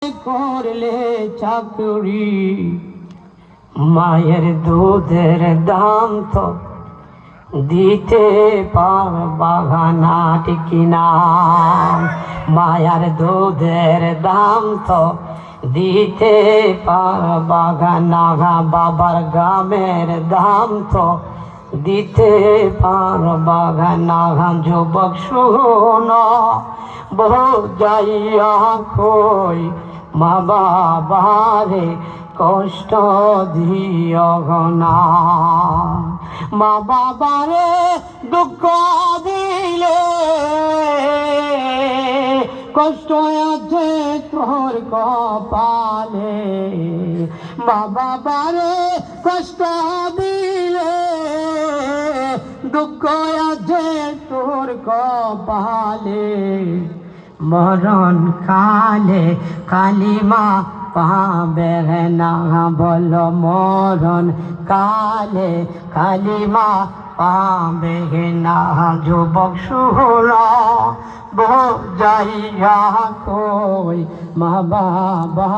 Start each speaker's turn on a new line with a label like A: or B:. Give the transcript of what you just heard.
A: করলে চাকরি মায়ের দুধের দাম তো দিতে পারবা না ঠিক না। মায়ের দুধের দাম তো দিতে পারবা না। বাবার গ্রামের দাম তো দিতে পারবা না। যুবক শোনো বোঝাইয়া কই মা বাবারে কষ্ট দিও না। মা বাবারে দুঃখ দিলে কষ্ট আছে তোর কপালে। মা বাবারে কষ্ট দিলে দুঃখ আছে তোর কপালে। মরণ কালে কালিমা পাবে না বল। মরণ কালে কালিমা পাবে না। যুবক শোনো বোঝাইয়া কই মা বাবা